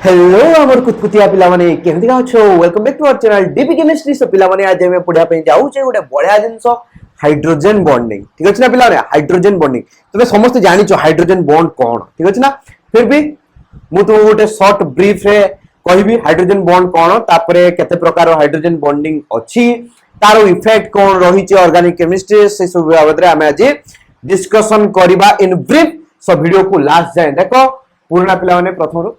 Hello हमर कुतकुतिया पिला माने केमति गाछो welcome back to our channel DP chemistry. So पिला माने आज हम पढिया पे जाऊ छे गोटे बढ़िया जिंस हाइड्रोजन बॉन्डिंग। ठीक अछि ना पिला माने हाइड्रोजन बॉन्डिंग तबे समस्त जानि छो हाइड्रोजन बॉन्ड कोन। ठीक अछि ना फिर भी मु तो गोटे शॉर्ट ब्रीफ रे कहबी हाइड्रोजन बॉन्ड कोन तापरे केते प्रकार हाइड्रोजन बॉन्डिंग अछि तारो इफेक्ट कोन रही छे ऑर्गेनिक केमिस्ट्री से सब बाबत रे हम आज डिस्कशन करिबा इन ब्रीफ। सो वीडियो को लास्ट जाए देखो पूर्ण पिला माने प्रथम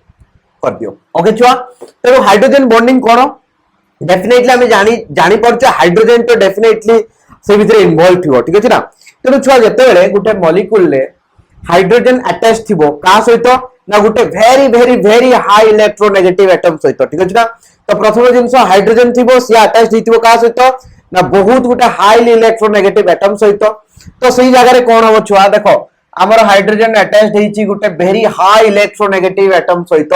कर दियो। ओके छुआ तो हाइड्रोजन बॉन्डिंग कोन डेफिनेटली हमें जानी पड़छ हाइड्रोजन तो डेफिनेटली से भीतर इन्वॉल्व थिबो। ठीक अछि ना तो छुआ जते बेले गुटे मॉलिक्यूल ले हाइड्रोजन अटैच थिबो का सहित ना गुटे very very very high electronegative atom सहित। ठीक अछि ना तो प्रथम जिंस हाइड्रोजन थिबो से अटैच हिथिबो का सहित ना बहुत गुटे हाईली इलेक्ट्रोनेगेटिव एटम सहित। तो सही जगह रे कोन हो छुआ देखो हमर हाइड्रोजन अटैच हेछि गुटे वेरी हाई इलेक्ट्रोनेगेटिव एटम सहित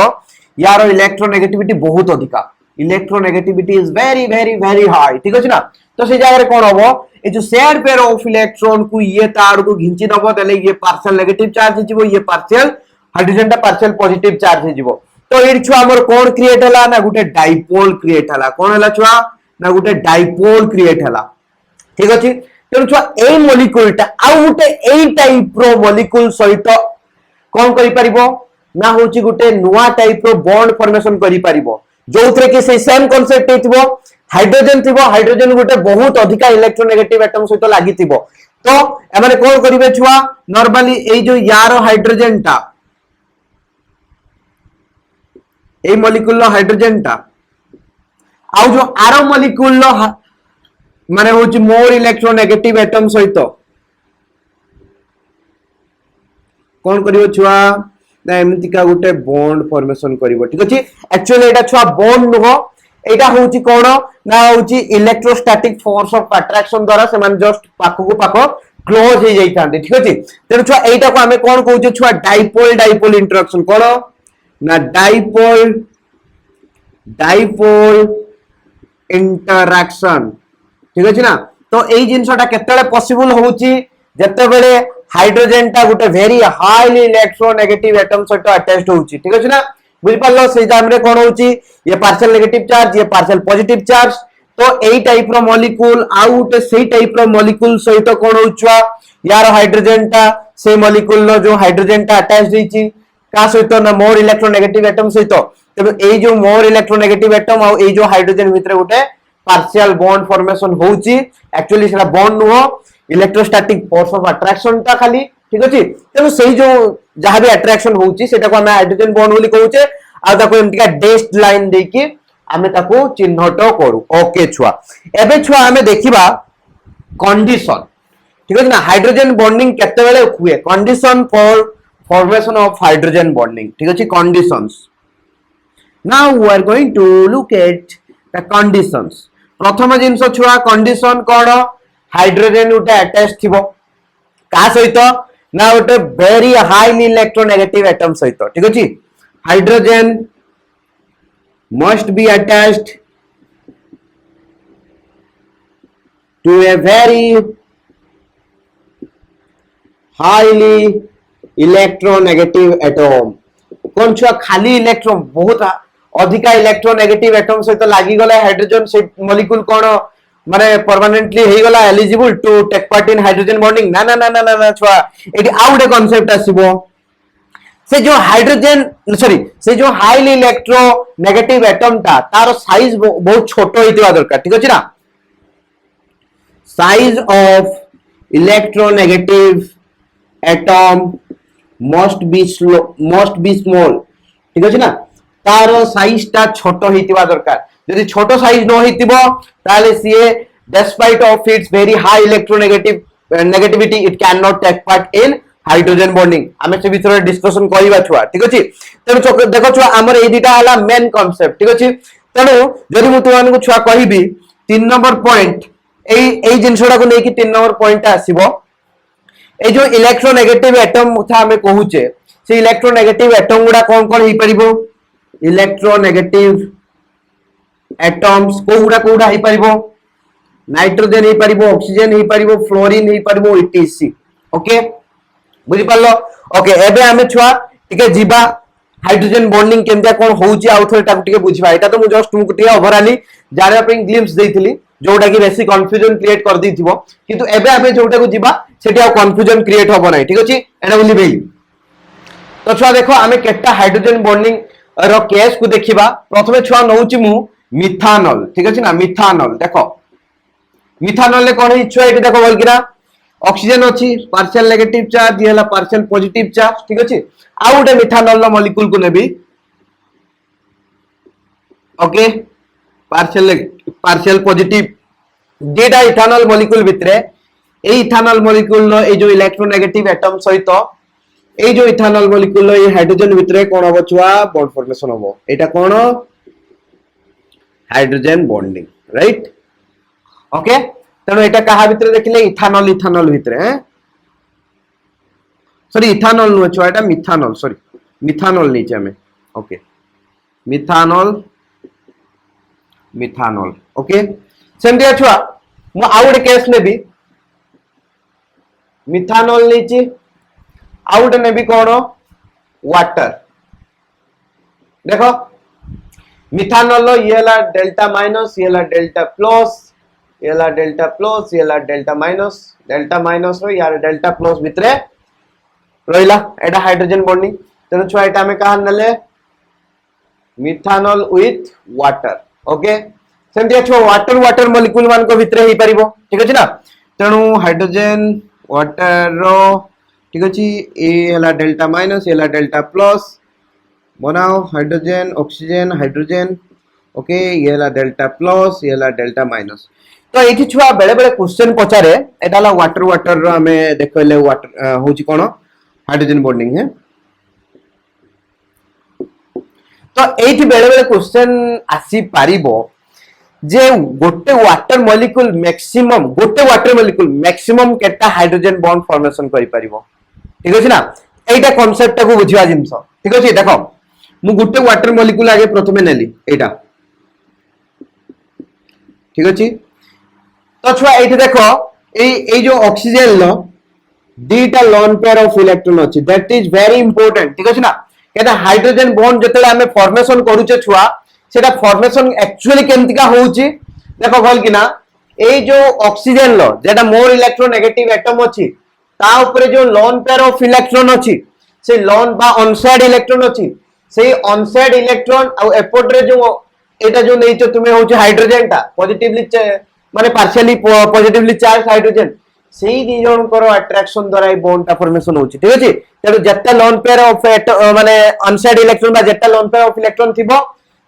यार इलेक्ट्रोनेगेटिविटी बहुत अधिका electronegativity is very very very high. ठीक अछि ना तो से जगह रे कोन होबो ए जो शेयर पेयर ऑफ इलेक्ट्रॉन को ये तार को घिंची दबो तले ये पार्शियल नेगेटिव चार्ज हिजिबो ये पार्शियल हाइड्रोजन ता पार्शियल पॉजिटिव चार्ज हिजिबो। तो एडी छुआ हमर कोन क्रिएट हला ना गुटे डाइपोल क्रिएट हला कोन हला छुआ ना गुटे डाइपोल क्रिएट हला। ठीक अछि तेनु छुआ ए मॉलिक्यूल ता आ गुटे ए टाइप रो मॉलिक्यूल सहित कोन करि परिबो ना होची गुटे नुवा टाइप रो बॉन्ड फॉर्मेशन करि परिबो जोथरे के से सेम कांसेप्ट हेतिबो हाइड्रोजन थिबो हाइड्रोजन गुटे बहुत अधिका इलेक्ट्रोनेगेटिव एटम सहित लागि थिबो। तो एमाने कोन करिवे छुआ नॉर्मली ए जो यार हाइड्रोजन ता ए मॉलिक्यूल लो हाइड्रोजन ता आ जो आरो मॉलिक्यूल लो माने होची मोर इलेक्ट्रोनेगेटिव एटम सहित कोन करिवो छुआ ना एमति का गुटे बॉन्ड फॉर्मेशन करिवो। ठीक अछि एक्चुअली एटा छुआ बॉन्ड नुहो एटा होची कोन ना होची इलेक्ट्रोस्टैटिक फोर्स ऑफ अट्रैक्शन द्वारा से मान जस्ट पाखो को पाखो क्लोज हे जाई थांदे। ठीक अछि तेनु छुआ एटा को हमें कोन कहू छुआ डाइपोल डाइपोल इंटरेक्शन कोन ना डाइपोल डाइपोल इंटरेक्शन। ठीक अछि ना तो एई जिंसटा केतेले पॉसिबल होउची जते बेले हाइड्रोजन ता गुटे वेरी हाईली इलेक्ट्रोनेगेटिव एटम सहित अटैच्ड होउची। ठीक अछि ना बुझि पालो से टाइम रे कोन होउची ये पार्शियल नेगेटिव चार्ज ये पार्शियल पॉजिटिव चार्ज। तो एई टाइप रो मॉलिक्यूल आउट सेही टाइप रो मॉलिक्यूल सहित कोन होउचवा यार हाइड्रोजन ता से मॉलिक्यूल लो जो हाइड्रोजन ता अटैच्ड हिची का सहित ना मोर इलेक्ट्रोनेगेटिव एटम सहित। तबे एई जो मोर इलेक्ट्रोनेगेटिव एटम आ एई जो हाइड्रोजन भितरे गुटे पार्शियल बॉन्ड फॉर्मेशन होउची एक्चुअली सेटा बॉन्ड नुहो इलेक्ट्रोस्टैटिक फोर्स ऑफ अट्रैक्शन ता खाली। ठीक अछि तेनु सही जो जहां भी अट्रैक्शन होउची सेटा को हम हाइड्रोजन बॉन्ड बोली कहूचे आ ताको एमतिका डैश्ड लाइन देकी हमें ताको चिन्हट करू। ओके छुआ एबे छुआ हमें देखिबा कंडीशन। ठीक अछि ना हाइड्रोजन बॉन्डिंग केते बेले हुए condition for formation of hydrogen bonding. ठीक अछि conditions now we are going to look at the conditions. प्रथम जिंस छुआ कंडीशन कोन हाइड्रोजन उटे अटैच थिबो का सहित ना उटे वेरी हाईली इलेक्ट्रोनेगेटिव एटम सहित। ठीक अछि hydrogen must be attached to a very highly electronegative atom। कौन छुआ खाली इलेक्ट्रॉन बहुत अधिका इलेक्ट्रोनेगेटिव एटम सहित लागि गला हाइड्रोजन से मॉलिक्यूल कोन माने परमानेंटली हे गला eligible to take part in hydrogen bonding ना ना ना ना ना छुआ एटी आउट कांसेप्ट आसीबो से जो हाइड्रोजन सॉरी से जो हाईली इलेक्ट्रोनेगेटिव एटम ता तार साइज बहुत छोट होइतिबा दरकार। ठीक अछि ना size of electronegative atom must be small. ठीक अछि ना तार साइज ता छोट होइतिबा दरकार यदि छोट साइज न होइतिबो ताले सीए despite of its very high negativity it can not take part in hydrogen bonding हमें से भीतर डिस्कशन करिबा छुआ। ठीक अछि तेनु देखो छुआ हमर ए दिटा हला मेन कांसेप्ट। ठीक अछि तेनु जदि मु तुमान को छुआ कहिबी 3 नंबर पॉइंट एई जिंसडा को लेकी 3 नंबर पॉइंट आसीबो ए जो इलेक्ट्रोनेगेटिव एटम था हमें कहूचे से इलेक्ट्रोनेगेटिव एटम गुडा कोन कोन हे परिबो इलेक्ट्रोनेगेटिव एटम्स कोउडा हे परिबो नाइट्रोजन हे परिबो ऑक्सीजन हे परिबो फ्लोरीन हे परिबो इटीसी। ओके बुझी पालो ओके एबे हमें छुआ टिके जीवा हाइड्रोजन बॉन्डिंग केमतिया कोन होउची आउ थोड़े टाकु टिके बुझिबा एटा तो मु जस्ट तुमको टिके ओवरऑली जाने पे ग्लिम्स देइथिली जोटा कि बेसी कंफ्यूजन क्रिएट कर दिथिबो किंतु एबे आबे जोटा को जिबा सेठी आ कंफ्यूजन क्रिएट होबो नै ठीक अछि एना बोली बेई तो छुआ देखो आमे केटा हाइड्रोजन बॉन्डिंग रो केस को देखिबा प्रथमे छुआ नउची मु मिथानल ठीक अछि ना मिथानल देखो मिथानल ले कोन छुआ एटी देखो बोलकिना ऑक्सीजन अछि पार्शियल नेगेटिव चार्ज ये हला पार्शियल पॉजिटिव चार्ज ठीक अछि आ उडे मिथानल रो मॉलिक्यूल को नेबी ओके पार्शियल पॉजिटिव डेटा इथानल मॉलिक्यूल भितरे ए इथानल मॉलिक्यूल नो ए जो इलेक्ट्रोनेगेटिव एटम सहित ए जो इथानल मॉलिक्यूल नो ए हाइड्रोजन भितरे कोन हबो छुआ बॉन्ड फॉर्मेशन हबो एटा कोन हाइड्रोजन बॉन्डिंग राइट ओके तनो एटा कहा भितरे देखिले इथानल इथानल भितरे हैं सॉरी इथानल नो छुआ एटा मिथानल सॉरी मिथानल नीचे में ओके मिथानल मिथानल ओके सेमतिया छुआ मु आउट केस नेबी मिथानल नीचे आउट नेबी कोन वाटर देखो मिथानल लो ये ला डेल्टा माइनस ये ला डेल्टा प्लस ये ला डेल्टा प्लस ये ला डेल्टा माइनस रो यार डेल्टा प्लस भितरे रहिला एटा हाइड्रोजन बॉन्डिंग तेनु छुआ एटा में कहा नले मिथानल विथ वाटर ओके सेमति छुआ वाटर वाटर मॉलिक्यूल मान को भितरे ही परिबो ठीक अछि ना तेनु हाइड्रोजन वाटर रो ठीक अछि ए हला डेल्टा माइनस एला डेल्टा प्लस बनाओ हाइड्रोजन ऑक्सीजन हाइड्रोजन ओके ये हला डेल्टा प्लस ये हला डेल्टा माइनस तो एठी छुआ बेले बेले क्वेश्चन पचारे एटा ला वाटर वाटर रो हमें देखले वाटर होची कोन हाइड्रोजन बॉन्डिंग है तो एठी बेले बेले क्वेश्चन आसी पारिबो जे गोटे वाटर मॉलिक्यूल मैक्सिमम केटा हाइड्रोजन बॉन्ड फॉर्मेशन करि परिबो ठीक अछि ना एटा कांसेप्ट को बुझिया जिंस ठीक अछि देखो मु गोटे वाटर मॉलिक्यूल आगे प्रथमे नेली एटा ठीक अछि तो छुआ एठी देखो ए जो ऑक्सीजन लो दीटा लोन पेयर ऑफ इलेक्ट्रॉन अछि दैट इज वेरी इंपोर्टेंट ठीक अछि ना केटा हाइड्रोजन बॉन्ड जतले हमें फॉर्मेशन करूचे छुआ सेटा फॉर्मेशन एक्चुअली केमतिका होउची देखो भल कि ना ए जो ऑक्सीजन लो जेटा मोर इलेक्ट्रोनेगेटिव एटम अछि ता ऊपर जो लोन पेयर ऑफ इलेक्ट्रॉन अछि से लोन बा ऑनसाइड इलेक्ट्रॉन अछि से ऑनसाइड इलेक्ट्रॉन आ एपोर्ट रे जो एटा जो नैचो तुमे होउची हाइड्रोजन टा पॉजिटिवली माने पार्शियली पॉजिटिवली चार्ज हाइड्रोजन सेही दी जण करो अट्रैक्शन द्वारा ए बॉन्ड टा फॉर्मेशन होउची ठीक अछि तेनु जत्ता लोन पेयर ऑफ माने ऑनसाइड इलेक्ट्रॉन बा जत्ता लोन पेयर ऑफ इलेक्ट्रॉन थिबो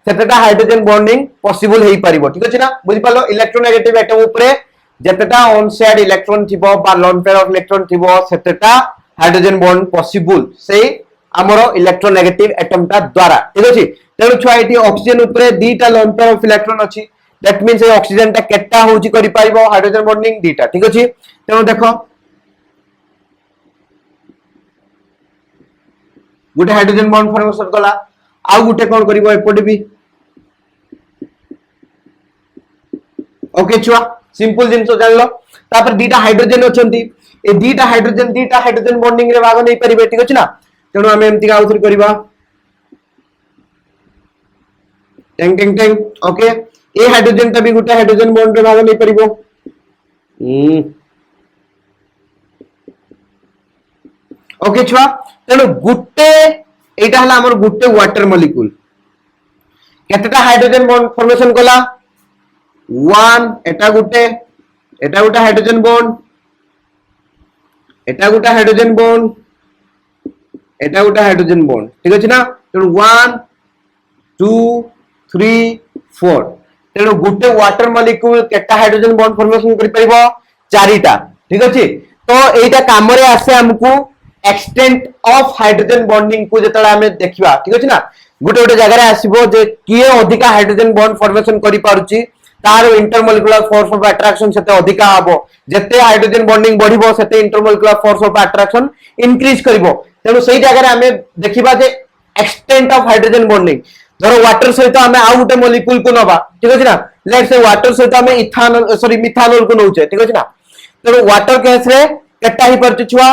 सेटा हाइड्रोजन बॉन्डिंग पॉसिबल हेई परिबो ठीक अछि ना बुझि पालो इलेक्ट्रोनेगेटिव एटम ऊपर जत्ता ऑनसाइड इलेक्ट्रॉन थिबो बा लोन पेयर ऑफ इलेक्ट्रॉन थिबो सेटा हाइड्रोजन बॉन्ड पॉसिबल सेही हमरो इलेक्ट्रोनेगेटिव एटम टा द्वारा ठीक अछि तेनु छुआ एटी ऑक्सीजन ऊपर दीटा लोन पेयर ऑफ इलेक्ट्रॉन अछि दैट मींस ए ऑक्सीजन टा केटा होउची करि पाइबो हाइड्रोजन बॉन्डिंग दीटा ठीक अछि तेनु देखो गुटे हाइड्रोजन बॉन्ड फॉर्मेशन कला आ गुटे कोन करिवो एपटे भी ओके छुआ सिंपल जिंसो जानलो तापर दीटा हाइड्रोजन अछंती ए दीटा हाइड्रोजन बॉन्डिंग रे भाग नै परिबे ठीक अछि ना तेनु हमें एमति का आउथर करिबा टेंग टेंग टेंग ओके ए हाइड्रोजन ता भी गुटे हाइड्रोजन बॉन्ड रे भाग नै परिबो ओके छुआ तेनु गुटे एटा हला हमर गुटे वाटर मॉलिक्यूल केतेटा हाइड्रोजन बॉन्ड फॉर्मेशन कला 1 एटा गुटे हाइड्रोजन बॉन्ड एटा गुटे हाइड्रोजन बॉन्ड एटा गुटे हाइड्रोजन बॉन्ड ठीक अछि ना तेनु 1 2 3 4 तेनु गुटे वाटर मॉलिक्यूल केटा हाइड्रोजन बॉन्ड फॉर्मेशन करि परिबो चारिटा ठीक अछि तो एटा काम रे आसे हमकु एक्सटेंट ऑफ हाइड्रोजन बॉन्डिंग को जतला हमें देखिबा ठीक अछि ना गुटे गुटे जगह रे आसीबो जे किए अधिका हाइड्रोजन बॉन्ड फॉर्मेशन करि पारुची तार इंटरमोलिकुलर फोर्स ऑफ अट्रैक्शन सेते अधिका हबो जते हाइड्रोजन बॉन्डिंग बढ़िबो सेते intermolecular force of attraction increase करिवो तेनु सेही जगह रे हमें देखिबा जे एक्सटेंट ऑफ हाइड्रोजन बॉन्डिंग धरो वाटर सहित हमें आ गुटे मॉलिक्यूल को नबा ठीक अछि ना लेट्स से वाटर सहित हमें इथानल सॉरी मिथानल को नउचे ठीक अछि ना तेनु वाटर केस रे केटा ही परची छुआ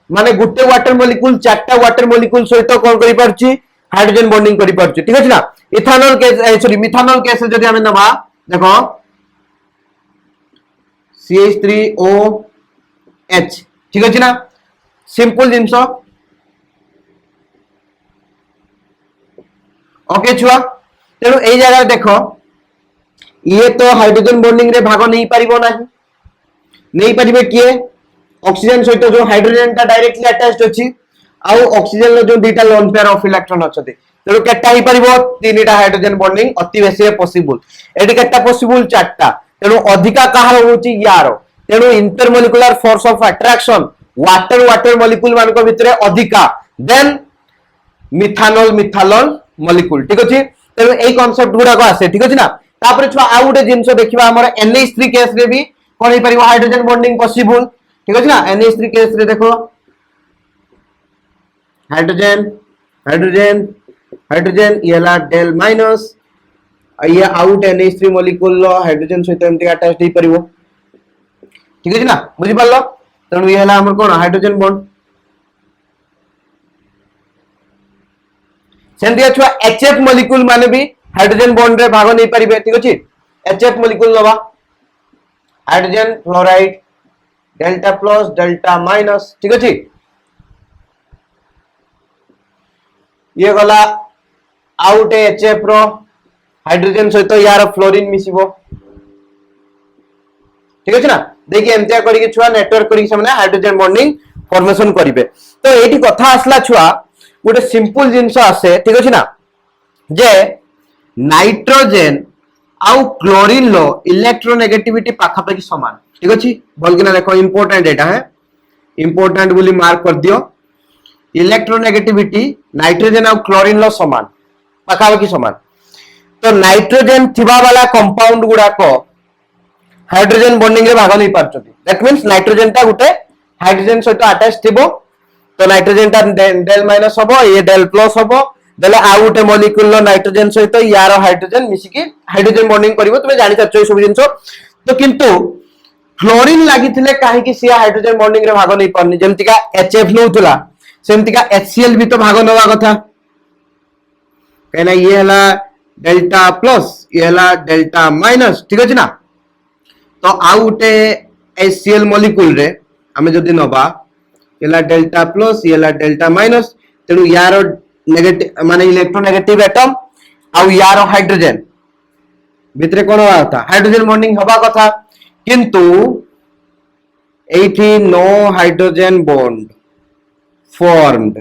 माने गुटे वाटर मॉलिक्यूल चारटा वाटर मॉलिक्यूल सहित कोन करि परची हाइड्रोजन बॉन्डिंग करि पारछु ठीक अछि ना ethanol case sorry methanol case जदि हमें नबा देखो CH3OH ठीक अछि ना सिंपल जिंसो ओके छुआ तेणु एई जगह देखो ये तो हाइड्रोजन बॉन्डिंग रे भाग नहीं पारिबो नाही नहीं पारिबे किए ऑक्सीजन सहित जो हाइड्रोजन ता डायरेक्टली अटैच्ड अछि आउ ऑक्सीजन रो जो दुटा लोन पेयर ऑफ इलेक्ट्रॉन अछते तेणु केटा ही पारिबो तीनटा हाइड्रोजन बॉन्डिंग अति बेसी पॉसिबल एटी केटा पॉसिबल चारटा तेणु अधिका कहार होची यार तेणु intermolecular force of attraction water water molecule मान को भितरे अधिका देन मिथानल मिथानल मॉलिक्यूल ठीक अछि तेणु एई कांसेप्ट गुडा को आसे ठीक अछि ना तापर छुआ आ गुटे जिंस देखिबा हमर NH3 केस रे भी कोन हे परिबो हाइड्रोजन बॉन्डिंग पॉसिबल ठीक अछि ना NH3 केस रे देखो हाइड्रोजन हाइड्रोजन हाइड्रोजन येला डेल माइनस ये आउट NH3 मॉलिक्यूल लो हाइड्रोजन सहित एमटी अटैच हे परिबो ठीक अछि ना बुझि पालो तेणु ये हला हमर कोन हाइड्रोजन बॉन्ड सेंती छुआ HF मॉलिक्यूल माने भी हाइड्रोजन बॉन्ड रे भाग नहीं परिबे ठीक अछि HF मॉलिक्यूल लबा hydrogen fluoride delta plus delta minus ठीक अछि ये गला आउट HF रो हाइड्रोजन सहित यार फ्लोरीन मिसिबो ठीक अछि ना देखि एमतिया करी के छुआ नेटवर्क करी के हमने हाइड्रोजन बॉन्डिंग फॉर्मेशन करिवे तो एठी कथा आसला छुआ गोटे सिंपल जिंस आसे ठीक अछि ना जे नाइट्रोजन आउ क्लोरीन लो इलेक्ट्रोनेगेटिविटी पाखापाखि समान ठीक अछि बोल के ना देखो इंपोर्टेंट एटा है इंपोर्टेंट बोली मार्क कर दियो इलेक्ट्रोनेगेटिविटी नाइट्रोजन आउ क्लोरीन लो समान पाखापाखि समान तो नाइट्रोजन थिबा वाला कंपाउंड गुडा को हाइड्रोजन बॉन्डिंग रे भाग नहीं पारछथि दैट मींस नाइट्रोजन ता गुटे हाइड्रोजन सहित अटैच थिबो तो नाइट्रोजन ता डेल माइनस हबो ये डेल प्लस हबो देले आ गुटे मॉलिक्यूल लो नाइट्रोजन सहित यार हाइड्रोजन मिसी के हाइड्रोजन बॉन्डिंग करिवो तुमे जानि छछ ए सब जिंसो तो किंतु क्लोरीन लागिथिले काहे कि सिया हाइड्रोजन बॉन्डिंग रे भाग नहीं पारनी जेमति का HF नउतला सेमति का HCl भी तो भाग नवा कथा कहना ये हला डेल्टा प्लस ये हला डेल्टा माइनस ठीक अछि ना तो आ गुटे HCl मॉलिक्यूल रे हमें जदी नबा येला डेल्टा प्लस येला डेल्टा माइनस तेणु यार नेगेटिव माने इलेक्ट्रोनेगेटिव एटम आउ यार हाइड्रोजन भितरे कोन होता हाइड्रोजन बॉन्डिंग हबा कथा किंतु एठी नो हाइड्रोजन बॉन्ड फॉर्म्ड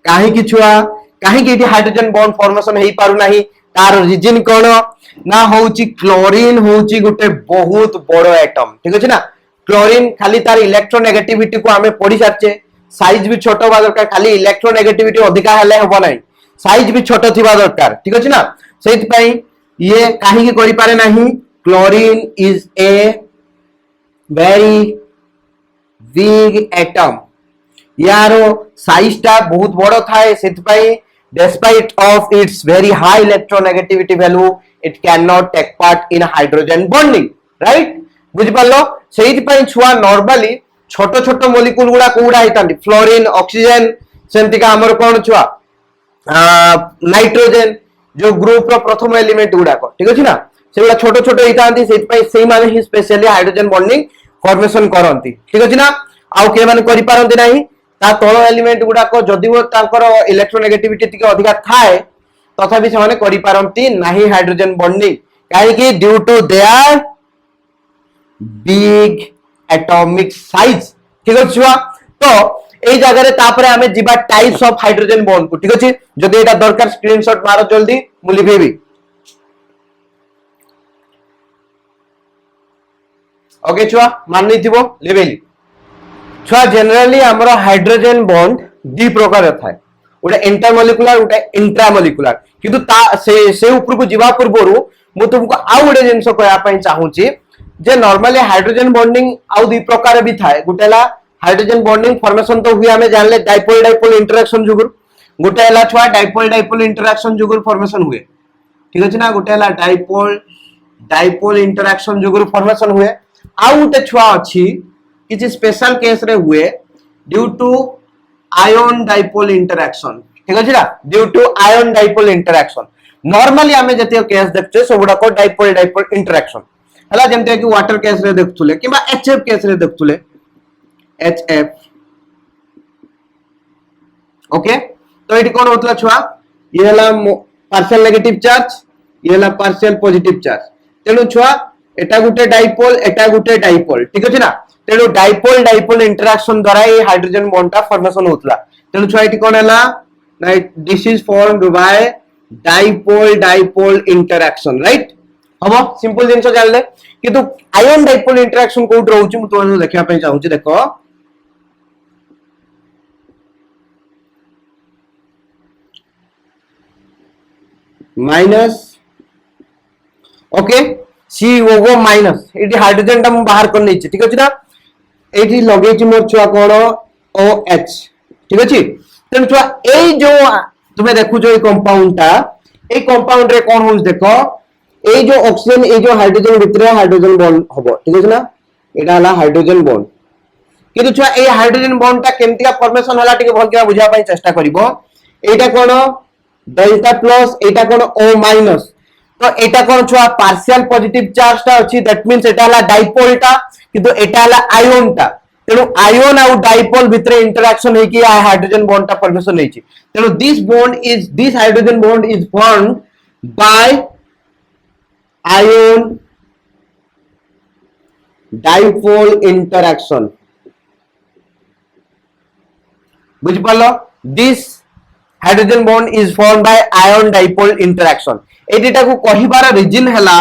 काहे कि छुआ काहे कि एठी हाइड्रोजन बॉन्ड फॉर्मेशन हेई पारु नाही तार रीजन कोन ना होउची क्लोरीन होउची गुटे बहुत बड़ो एटम ठीक अछि ना क्लोरीन खाली तार इलेक्ट्रोनेगेटिविटी को हमें पढ़ी सारचे साइज भी छोटो बा दरकार खाली इलेक्ट्रोनेगेटिविटी अधिका हेले हबो नाही साइज भी छोटो थिबा दरकार ठीक अछि ना सेति पई ये काहे कि करि पारे नाही chlorine is a very big atom यारो साइज ता बहुत बड़ो थाए सेति पई despite of its very high electronegativity value it cannot take part in hydrogen bonding right बुझ पालो सेहि पई छुआ नॉर्मली छोटो छोटो मॉलिक्यूल गुडा कोडा हितांती फ्लोरीन ऑक्सीजन सेमति का हमर कोन छुआ नाइट्रोजन जो ग्रुप रो प्रथम एलिमेंट गुडा को ठीक अछि ना सेगुडा छोटो छोटो हितांती सेहि पई सेहि माने ही स्पेशली हाइड्रोजन बॉन्डिंग फॉर्मेशन करंती ठीक अछि ना आउ के माने करि पारंती नाही ता तळ एलिमेंट गुडा को जदि वो तांकर इलेक्ट्रोनेगेटिविटी टिके अधिका थाए तथापि से माने करि पारंती नाही हाइड्रोजन बॉन्डिंग काहे कि due to their big atomic size ठीक अछि छुआ तो एई जगह रे तापरे हमें जिबा टाइप्स ऑफ हाइड्रोजन बॉन्ड को ठीक अछि जदि एटा दरकार स्क्रीनशॉट मारो जल्दी मु लिखेबी ओके छुआ मान नहीं थिबो लेबेली छुआ जनरली हमरो हाइड्रोजन बॉन्ड दी प्रकार थाए उडा इंटरमोलिकुलर उडा इंट्रामोलिकुलर किंतु ता से ऊपर को जीवा पूर्वरु मु तुमको आ उडे जिंस कहया पई चाहूची जे नॉर्मली हाइड्रोजन बॉन्डिंग आउ दी प्रकार भी थाए गुटेला हाइड्रोजन बॉन्डिंग फॉर्मेशन तो हुई हमें जानले डाइपोल डाइपोल इंटरेक्शन जुगुर गुटेला छुआ डाइपोल डाइपोल इंटरेक्शन जुगुर फॉर्मेशन हुए ठीक अछि ना गुटेला डाइपोल डाइपोल इंटरेक्शन जुगुर फॉर्मेशन हुए आउ उते छुआ अछि किछि स्पेशल केस रे हुए due to ion dipole interaction ठीक अछि ना due to ion dipole interaction normally हमें जते केस देखछे सबुडा को डाइपोल डाइपोल इंटरेक्शन हला जेमते कि वाटर केस रे देखथुले किबा एचएफ केस रे देखथुले एचएफ ओके तो एटी कोन होतला छुआ ये हला पार्शियल नेगेटिव चार्ज ये हला पार्शियल पॉजिटिव चार्ज तेनु छुआ एटा गुटे डाइपोल ठीक अछि ना तेनु डाइपोल डाइपोल इंटरेक्शन द्वारा ये हाइड्रोजन बॉन्ड ता फॉर्मेशन होतला तेनु छुआ एटी कोन हला right this is formed bye dipole dipole interaction right हबो सिंपल जिंस जानले किंतु आयन डाइपोल इंटरेक्शन कोड रहउची मु तुमन देखिया पे चाहूची देखो minus okay COO minus eighty hydrogen टा बाहर कर नहीं ठीक अछि ना एटी लगे छि मोर छुआ कोन OH ठीक अछि तेन छुआ ए जो तुमे देखु जो कंपाउंड टा ए कंपाउंड रे कोन होस देखो ए जो ऑक्सीजन ए जो हाइड्रोजन भितरे हाइड्रोजन बॉन्ड हबो ठीक अछि ना एटा हला हाइड्रोजन बॉन्ड किंतु छुआ ए हाइड्रोजन बॉन्ड टा केमतिया फॉर्मेशन हला टिके भल के बुझा पई चेष्टा करिवो एटा कोन डेल्टा प्लस एटा कोन O माइनस तो एटा कोन छुआ पार्शियल पॉजिटिव चार्ज टा अछि दैट मींस एटा हला डाइपोल टा किंतु एटा हला आयन टा तेनु आयन आउ डाइपोल भितरे इंटरेक्शन है कि हाइड्रोजन बॉन्ड टा फॉर्मेशन है तेनु this hydrogen bond is formed by ion dipole interaction बुझ पालो this hydrogen bond is formed by ion dipole interaction एटा को कहिबार रीजन हला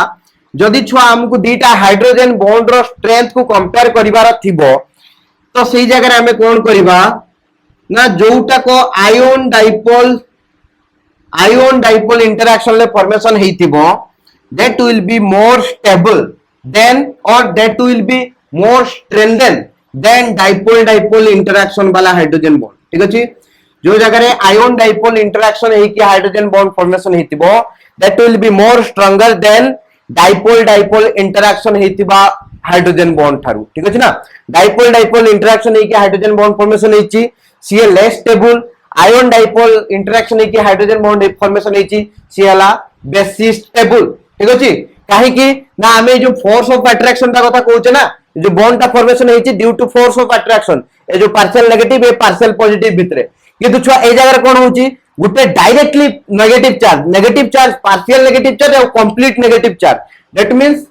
जदि छुआ हमकु दीटा हाइड्रोजन बॉन्ड रो स्ट्रेंथ को कंपेयर करिवार थिबो तो सही जगह रे हमें कोन करिबा ना जोटा को आयन डाइपोल इंटरेक्शन ले फॉर्मेशन हेतिबो that will be more stable than or that will be more strengthened than dipole dipole interaction वाला हाइड्रोजन बॉन्ड ठीक अछि जो जगह रे आयन डाइपोल इंटरेक्शन है कि हाइड्रोजन बॉन्ड फॉर्मेशन हेतिबो that will be more stronger than dipole dipole interaction हेतिबा हाइड्रोजन बॉन्ड थारु ठीक अछि ना डाइपोल डाइपोल इंटरेक्शन है कि हाइड्रोजन बॉन्ड फॉर्मेशन हेछि सी ए less stable ion dipole interaction है कि हाइड्रोजन बॉन्ड फॉर्मेशन हेछि सी हला बेसी स्टेबल ठीक अछि काहे कि ना हमें जो फोर्स ऑफ अट्रैक्शन ता कथा कहउचे ना जो बॉन्ड ता फॉर्मेशन हेछि due to force of attraction ए जो पार्शियल नेगेटिव ए पार्शियल पॉजिटिव भितरे किंतु छुआ ए जगह कोन होउची गुटे directly negative charge partial negative charge और complete negative charge that means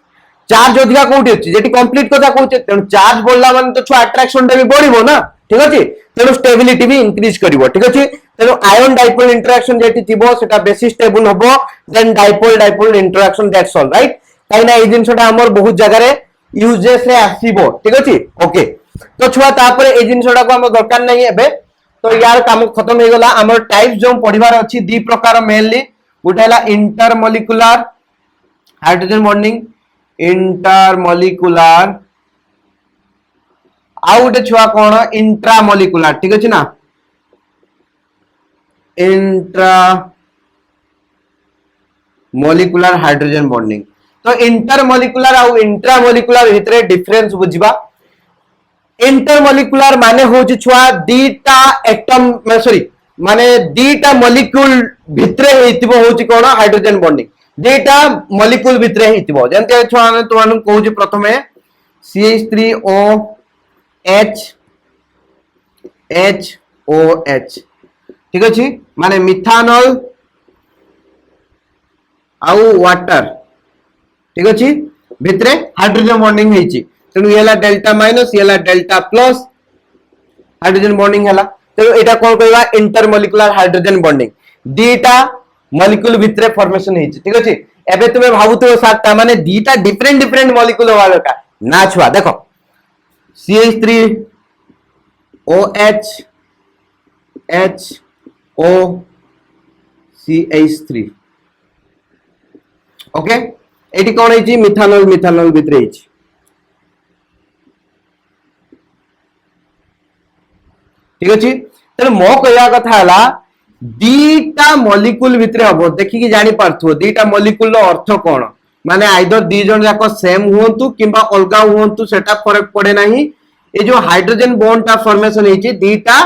charge अधिका कोठी अछि जेटी कंप्लीट कथा कहउचे तेन चार्ज बोलला माने तो छुआ अट्रैक्शन टा भी बढ़िबो ना ठीक अछि तेन स्टेबिलिटी भी इंक्रीज करिवो ठीक अछि तेन आयन डाइपोल इंटरेक्शन जेटी थिबो सेटा बेसी स्टेबल हबो then dipole dipole interaction that's all right काइना ए जिंसटा हमर बहुत जगह रे यूजेस रे आसीबो ठीक अछि ओके तो छुआ तापर ए जिंसटा को हम दरकार नहीं एबे तो यार काम खत्म हो गला हमर टाइप्स जो पढिबार अछि दी प्रकार मेनली गुटेला इंटरमोलिकुलर हाइड्रोजन बॉन्डिंग इंटरमोलिकुलर आउ गोटे छुआ कोन इंट्रामोलिकुलर ठीक अछि ना इंट्रामोलिकुलर हाइड्रोजन बॉन्डिंग तो इंटरमोलिकुलर आउ इंट्रामोलिकुलर भितरे डिफरेंस बुझिबा इंटरमोलिकुलर माने होची छुआ दीटा एटम सॉरी माने दीटा मॉलिक्यूल भितरे हेतिबो होची कोन हाइड्रोजन बॉन्डिंग दीटा मॉलिक्यूल भितरे हेतिबो जंते छुआ ने तुमानु कहूची प्रथमे CH3OH HOH ठीक अछि माने मिथानल आउ वाटर ठीक अछि भितरे हाइड्रोजन बॉन्डिंग हेची तेनु येला डेल्टा माइनस येला डेल्टा प्लस हाइड्रोजन बॉन्डिंग हला तेनु एटा कोन कहबा इंटरमोलिकुलर हाइड्रोजन बॉन्डिंग दीटा मॉलिक्यूल भितरे फॉर्मेशन हेची ठीक अछि एबे तुमे भाबुतो सात माने दीटा डिफरेंट मॉलिक्यूल वाला का ना छुआ देखो CH3OH HOCH3 ओके एटी कोन हेची मिथानल भितरे हेची ठीक अछि तेन मो कहया कथा हला दीटा मॉलिक्यूल भितरे हबो देखि कि जानि पारथु दीटा मॉलिक्यूल रो अर्थ कोन माने आइदर दी जन जाको सेम हुवंतु किबा अलगा हुवंतु सेटा फरक पड़े नाही ए जो हाइड्रोजन बॉन्ड ता फॉर्मेशन हेची दीटा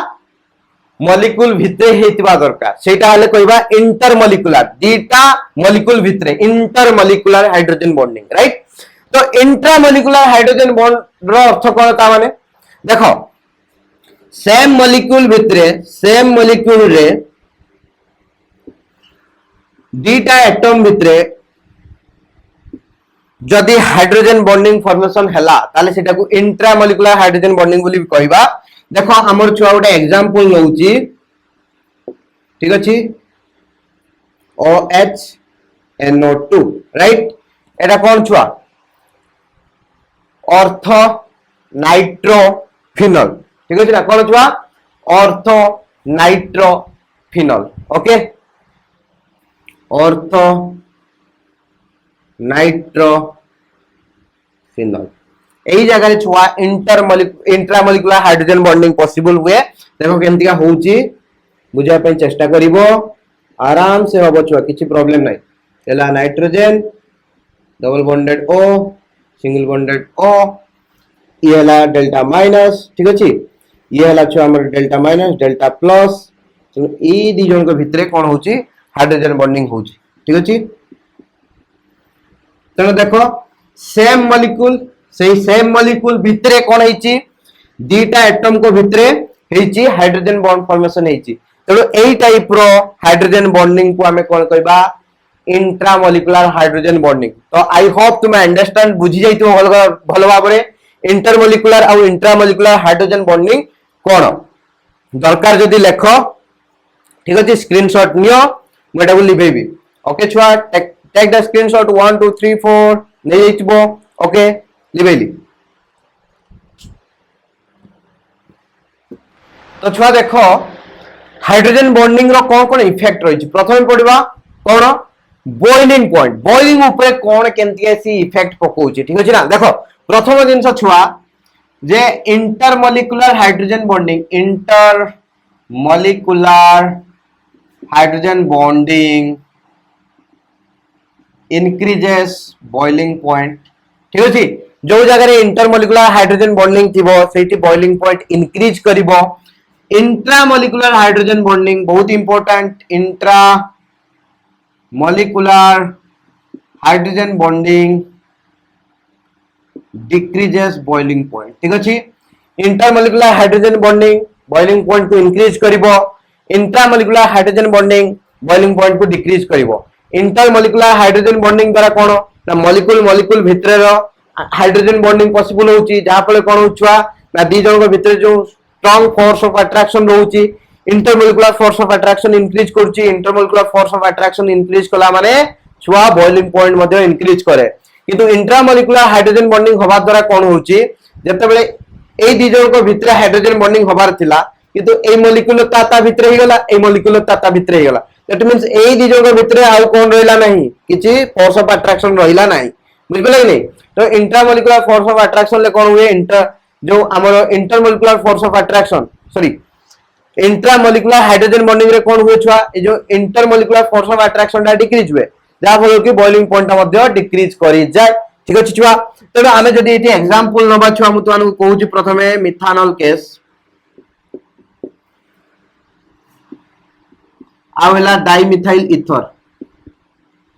मॉलिक्यूल भितरे हेतिबा दरकार सेटा हले कहबा इंटरमॉलिक्यूलर दीटा मॉलिक्यूल भितरे इंटरमॉलिक्यूलर हाइड्रोजन बॉन्डिंग राइट। तो इंट्रामॉलिक्यूलर हाइड्रोजन बॉन्ड रो अर्थ कोन ता माने देखो सेम मॉलिक्यूल भितरे सेम मॉलिक्यूल रे दीटा एटम भितरे जदि हाइड्रोजन बॉन्डिंग फॉर्मेशन हैला ताले सेटा को इंट्रामॉलिक्यूलर हाइड्रोजन बॉन्डिंग बोली कहबा। देखो हमर छुआ गोटे एग्जांपल नउची ठीक अछि OH NO2 राइट एटा कोन छुआ ऑर्थो नाइट्रोफिनॉल ठीक अछि ना कोन छुआ ortho nitrophenol okay ortho nitrophenol एही जगह रे छुआ इंट्रामॉलिक्यूलर हाइड्रोजन बॉन्डिंग पॉसिबल हुए। देखो केमतिका होउची बुझा पे चेष्टा करिवो आराम से होबो छुआ किछि प्रॉब्लम नै एला nitrogen double bonded O single bonded O येला डेल्टा माइनस ठीक अछि येला छुआ हमर डेल्टा माइनस डेल्टा प्लस ई दी जन को भितरे कोन होउची हाइड्रोजन बॉन्डिंग होउची ठीक अछि। तने देखो सेम मॉलिक्यूल सेही सेम मॉलिक्यूल भितरे कोन हेची दीटा एटम को भितरे हेची हाइड्रोजन बॉन्ड फॉर्मेशन हेची तेणु एही टाइप रो हाइड्रोजन बॉन्डिंग को हमें कोन कहबा इंट्रामॉलिक्यूलर हाइड्रोजन बॉन्डिंग। तो आई होप तुम अंडरस्टैंड बुझी जाइतो भलो भाबरे इंटरमॉलिक्यूलर और इंट्रामॉलिक्यूलर हाइड्रोजन बॉन्डिंग कोन दरकार जदी लेखो ठीक अछि स्क्रीनशॉट नियो मोटा को लिबेबी ओके छुआ टेक द स्क्रीनशॉट 1 2 3 4 नै जइबो ओके लिबेली। तो छुआ देखो हाइड्रोजन बॉन्डिंग रो कोन कोन इफेक्ट रही प्रथम पड़वा कोन बॉइलिंग पॉइंट बॉइलिंग ऊपर कोन केंती ऐसी इफेक्ट पकोची ठीक अछि ना। देखो प्रथम दिन छुआ जे intermolecular hydrogen bonding intermolecular hydrogen bonding increases boiling point ठीक अछि जो जगह इंटरमॉलिक्यूलर हाइड्रोजन बॉन्डिंग थिबो सेठी बॉइलिंग पॉइंट इंक्रीज करिवो। इंट्रामॉलिक्यूलर हाइड्रोजन बॉन्डिंग बहुत important intramolecular hydrogen bonding decreases boiling point ठीक अछि intermolecular hydrogen bonding boiling point को इंक्रीज करिवो intramolecular hydrogen bonding boiling point को डिक्रीज करिवो। इंटरमॉलिक्यूलर हाइड्रोजन बॉन्डिंग द्वारा कोन ना मॉलिक्यूल मॉलिक्यूल भितरे रो हाइड्रोजन बॉन्डिंग पॉसिबल होउची जहा फले कोन होछुआ ना दी जन को भितरे जो स्ट्रांग फोर्स ऑफ अट्रैक्शन रहउची intermolecular force of attraction increase करची intermolecular force of attraction increase कला माने छुआ बॉइलिंग पॉइंट मध्ये इंक्रीज करे किंतु इंट्रामॉलिक्यूलर हाइड्रोजन बॉन्डिंग होबा द्वारा कोन होउची जते बेले ए दी जन को भितरे हाइड्रोजन बॉन्डिंग होबार थिला किंतु ए मॉलिक्यूल ताता भितरे ही गला ए मॉलिक्यूल ताता भितरे ही गला दैट मींस ए दी जन को भितरे आउ कोन रहिला नहीं किछि फोर्स ऑफ अट्रैक्शन रहिला नहीं बुझबे नहीं। तो इंट्रामॉलिक्यूलर फोर्स ऑफ अट्रैक्शन ले कोन हुए जो हमरो intermolecular force of attraction sorry intramolecular hydrogen bonding रे कोन हुए छुआ ए जो इंटरमॉलिक्यूलर फोर्स ऑफ अट्रैक्शन दा डिक्रीज हुए जहा फल कि बॉइलिंग पॉइंट मध्ये डिक्रीज करि जाय ठीक अछि छुआ। तबे हमें जदी एठी एग्जांपल नबा छुआ मु तुआनु कहूची प्रथमे मिथानॉल केस आवेला डाइमिथाइल ईथर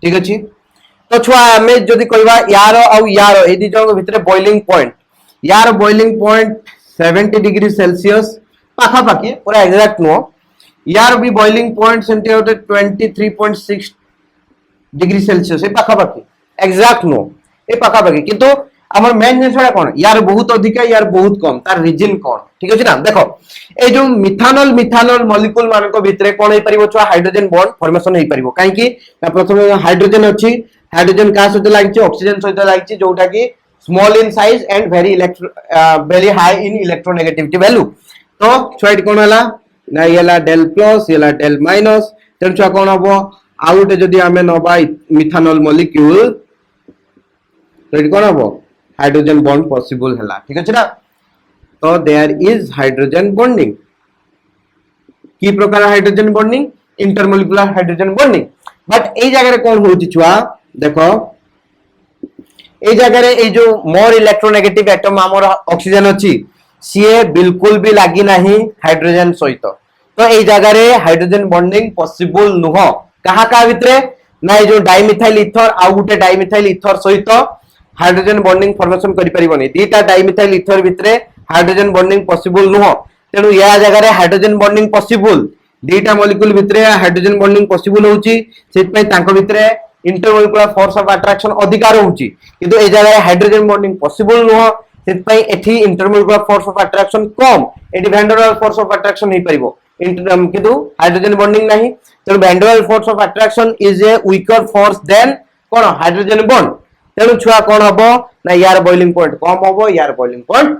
ठीक अछि। तो छुआ हमें जदी कहबा यार और यार ए दी जन भितरे बॉइलिंग पॉइंट यार बॉइलिंग पॉइंट 70 डिग्री सेल्सियस पाखा पाखी पूरा एग्जैक्ट नो यार भी बॉइलिंग पॉइंट सेंटी होते 23.6 डिग्री सेल्सियस ए पाखा पाखी एग्जैक्ट नो ए पाखा पाखी किंतु हमर मेन जिनसडा कोन यार बहुत अधिक यार बहुत कम तार रीजन कोन ठीक अछि ना। देखो ए जो मिथानॉल मिथानॉल मॉलिक्यूल मान को भितरे कोन हे परिबो छुआ हाइड्रोजन बॉन्ड फॉर्मेशन हे परिबो काहे कि प्रथम हाइड्रोजन अछि हाइड्रोजन का सहित लागिछि ऑक्सीजन सहित लागिछि जोटा कि small in size and very high in electronegativity value. तो छुआट कोन हला ना येला डेल प्लस येला डेल माइनस तेन छुआ कोन हबो आउट जदी हमें नबा मिथानॉल मॉलिक्यूल तो कोन हबो हाइड्रोजन बॉन्ड पॉसिबल हला ठीक अछि ना। तो देयर इज हाइड्रोजन बॉन्डिंग की प्रकार hydrogen bonding intermolecular hydrogen bonding but ए जगह रे कोन होउची छुआ देखो ए जगह रे ए जो मोर इलेक्ट्रोनेगेटिव एटम हमर ऑक्सीजन अछि सीए बिल्कुल भी लागी नाही हाइड्रोजन सहित। तो ए जगह रे हाइड्रोजन बॉन्डिंग पॉसिबल नुह कहा का भितरे ना जो डाइमिथाइल इथर आ गुटे डाइमिथाइल इथर सहित हाइड्रोजन बॉन्डिंग फॉर्मेशन करि परिबनी दीटा डाइमिथाइल इथर भितरे हाइड्रोजन बॉन्डिंग पॉसिबल नुह तेनु या जगह रे हाइड्रोजन बॉन्डिंग पॉसिबल दीटा मॉलिक्यूल भितरे हाइड्रोजन बॉन्डिंग पॉसिबल होउची सेत पय तांको भितरे इंटरमॉलिक्यूलर फोर्स ऑफ अट्रैक्शन अधिकार होउची किंतु ए जगह रे हाइड्रोजन बॉन्डिंग पॉसिबल नुह सेत पय एठी इंटरमॉलिक्यूलर फोर्स ऑफ अट्रैक्शन कम एठी van der Waals force of attraction हे परिबो किंतु हाइड्रोजन बॉन्डिंग नहीं तेनु van der Waals force of attraction is a weaker force than कोन हाइड्रोजन बॉन्ड तेनु छुआ कोन हबो ना यार बॉइलिंग पॉइंट कम हबो यार बॉइलिंग पॉइंट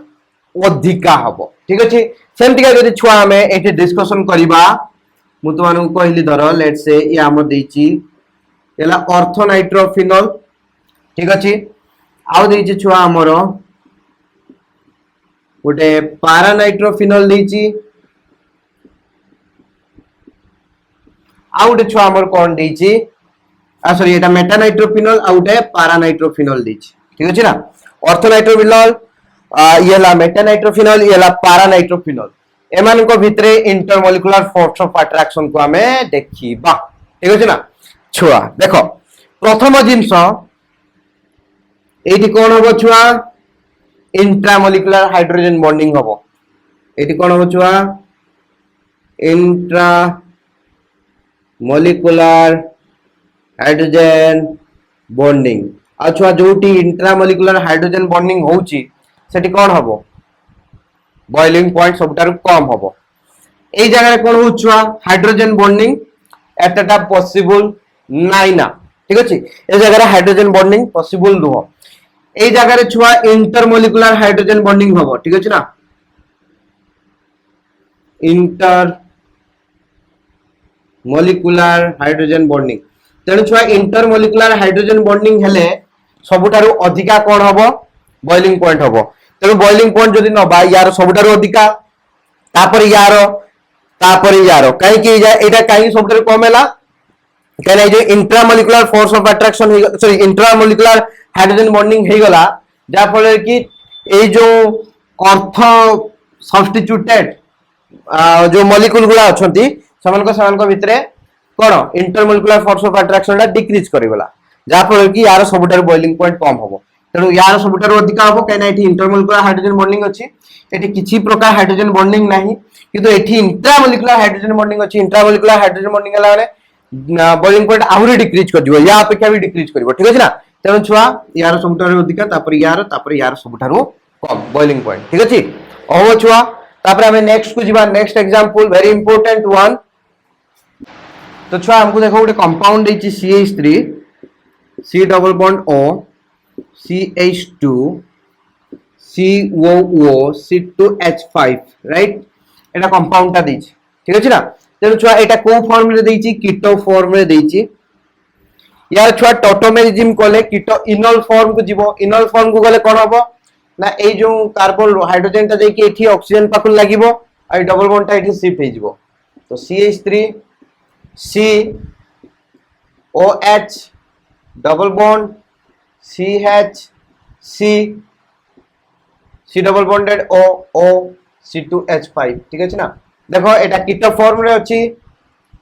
अधिका हबो ठीक अछि सेमतिका जदि छुआ हमें एठी डिस्कशन करिबा मु तो मानु कहली धर लेट्स से ये हम देछि एला ऑर्थोनाइट्रोफिनॉल ठीक अछि आउ देछि छुआ हमरो गोटे पारानाइट्रोफिनॉल देछि आउ गोटे छुआ हमर कोन देछि सॉरी एटा मेटानाइट्रोफिनॉल आउ गोटे पारानाइट्रोफिनॉल देछि ठीक अछि ना ऑर्थोनाइट्रोफिनॉल येला मेटानाइट्रोफिनॉल येला पारानाइट्रोफिनॉल एमान को भितरे इंटरमॉलिक्यूलर फोर्स ऑफ अट्रैक्शन को हमें देखिबा ठीक अछि ना छुआ देखो प्रथम जिंस एठी कोन होबो छुआ इंट्रामॉलिक्यूलर हाइड्रोजन बॉन्डिंग होबो एठी कोन होबो छुआ इंट्रा मॉलिक्यूलर हाइड्रोजन बॉन्डिंग अच्छा जोटी इंट्रामॉलिक्यूलर हाइड्रोजन बॉन्डिंग होउची सेठी कोन होबो बॉइलिंग पॉइंट सबटार कम होबो ए जगह रे कोन होउछुआ हाइड्रोजन बॉन्डिंग एतटा पॉसिबल नाइ ना ठीक अछि ए जगह रे हाइड्रोजन बॉन्डिंग पॉसिबल नुह ए जगह रे छुआ इंटरमॉलिक्यूलर हाइड्रोजन बॉन्डिंग होबो ठीक अछि ना इंटर मॉलिक्यूलर हाइड्रोजन बॉन्डिंग तेनु छुआ इंटरमॉलिक्यूलर हाइड्रोजन बॉन्डिंग हेले सबुठारु अधिका कोन होबो बॉइलिंग पॉइंट होबो तेनु बॉइलिंग पॉइंट जदि नबा यार सबुठारु अधिका तापर यार काहे कि एटा काहे सबुठारु कम हैला काहे जे intramolecular force of attraction sorry intramolecular hydrogen bonding हे गला जा फले कि ए जो अर्थ सब्स्टिट्यूटेड जो मॉलिक्यूल गुला अछंती समान को भितरे कोन इंटरमॉलिक्यूलर फोर्स ऑफ अट्रैक्शन ला डिक्रीज करिवला जा फले कि यार सबुठारु बॉइलिंग पॉइंट कम होबो तेणु यार सबुठारु अधिका होबो काहे एठी इंटरमॉलिक्यूलर हाइड्रोजन बॉन्डिंग अछि एठी किछि प्रकार हाइड्रोजन बॉन्डिंग नाही किंतु एठी इंट्रामॉलिक्यूलर हाइड्रोजन बॉन्डिंग अछि इंट्रामॉलिक्यूलर हाइड्रोजन बॉन्डिंग हला माने बॉइलिंग पॉइंट आहुरी डिक्रीज कर दिबो या अपेक्षा भी डिक्रीज करबो ठीक अछि ना तेणु छुआ यार सबुठारु अधिका तापर यार सबुठारु कम बॉइलिंग पॉइंट ठीक अछि ओहो छुआ तापर हमें नेक्स्ट को जिबा next example very important one तो छुआ हमको देखो गोटे कंपाउंड देछि CH3 C double bond O CH2 COO C2H5 right एटा कंपाउंड ता देछि ठीक अछि ना तेनु छुआ एटा को फॉर्म रे देछि कीटो फॉर्म रे देछि यार छुआ टॉटोमेरिज्म कोले कीटो इनोल फॉर्म को जीवो इनोल फॉर्म को गले कोन हबो ना ए जो कार्बन हाइड्रोजन ता देकी एठी ऑक्सीजन पाखु लागिवो आ डबल बॉन्ड ता एठी शिफ्ट हे जीवो तो CH3 C OH double bond CH C double bonded O C2H5 ठीक अछि ना देखो एटा कीटो फॉर्म रे अछि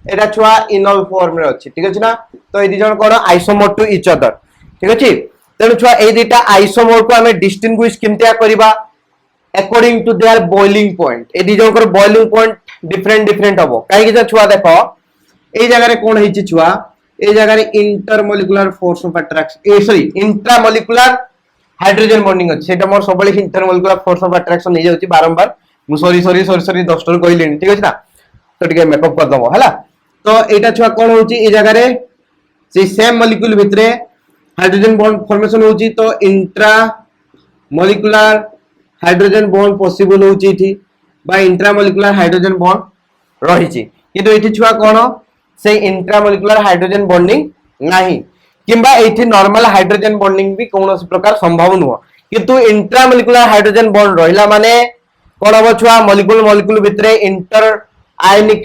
एटा छुआ इनोल फॉर्म रे अछि ठीक अछि ना तो ए दिजन कोन आइसोमर टू ईच अदर ठीक अछि तेनु छुआ ए दिटा आइसोमर को हमें डिस्टिंग्विश किमतिया करिबा according to their boiling point ए दिजन को बॉइलिंग पॉइंट डिफरेंट हबो काहे कि छुआ देखो ए जगह रे कोन हेछि छुआ ए जगह रे intermolecular force of attraction A sorry intramolecular hydrogen bonding अछि सेटा मोर सबले इंटरमॉलिक्यूलर फोर्स ऑफ अट्रैक्शन नै जाउची बारंबार मु सॉरी 10 टर कहलेनी ठीक अछि ना तो टिके मेकअप कर दबो हला तो एटा छुआ कोन होउची ए जगह रे से सेम मॉलिक्यूल भितरे हाइड्रोजन बॉन्ड फॉर्मेशन होउची तो intra molecular hydrogen bond possible होउची थी बा इंट्रा मॉलिक्यूलर हाइड्रोजन बॉन्ड रहिची किंतु एठी छुआ कोन से इंट्रा मॉलिक्यूलर हाइड्रोजन बॉन्डिंग नाही किंबा एठी नॉर्मल हाइड्रोजन बॉन्डिंग भी कोनोसी प्रकार संभव नुह किंतु इंट्रा मॉलिक्यूलर हाइड्रोजन बॉन्ड रहिला माने कोन हबो छुआ मॉलिक्यूल भितरे इंटर आयनिक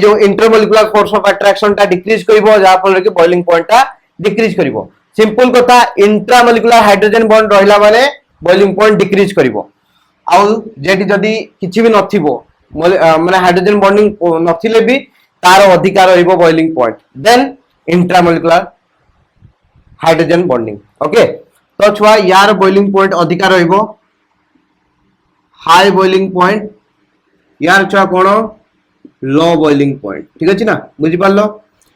जो इंटरमॉलिक्यूलर फोर्स ऑफ अट्रैक्शन ता डिक्रीज करिवो जा फल के बॉइलिंग पॉइंट ता डिक्रीज करिवो सिंपल कथा इंट्रामॉलिक्यूलर हाइड्रोजन बॉन्ड रहिला माने बॉइलिंग पॉइंट डिक्रीज करिवो आउ जेटी जदी किछि भी नथिबो माने हाइड्रोजन बॉन्डिंग नथिले भी तार अधिकार रहइबो boiling point then intramolecular hydrogen bonding okay तो छुआ यार बॉइलिंग पॉइंट अधिकार रहइबो हाई बॉइलिंग पॉइंट यार छुआ कोन लो बॉइलिंग पॉइंट ठीक अछि ना बुझि पालो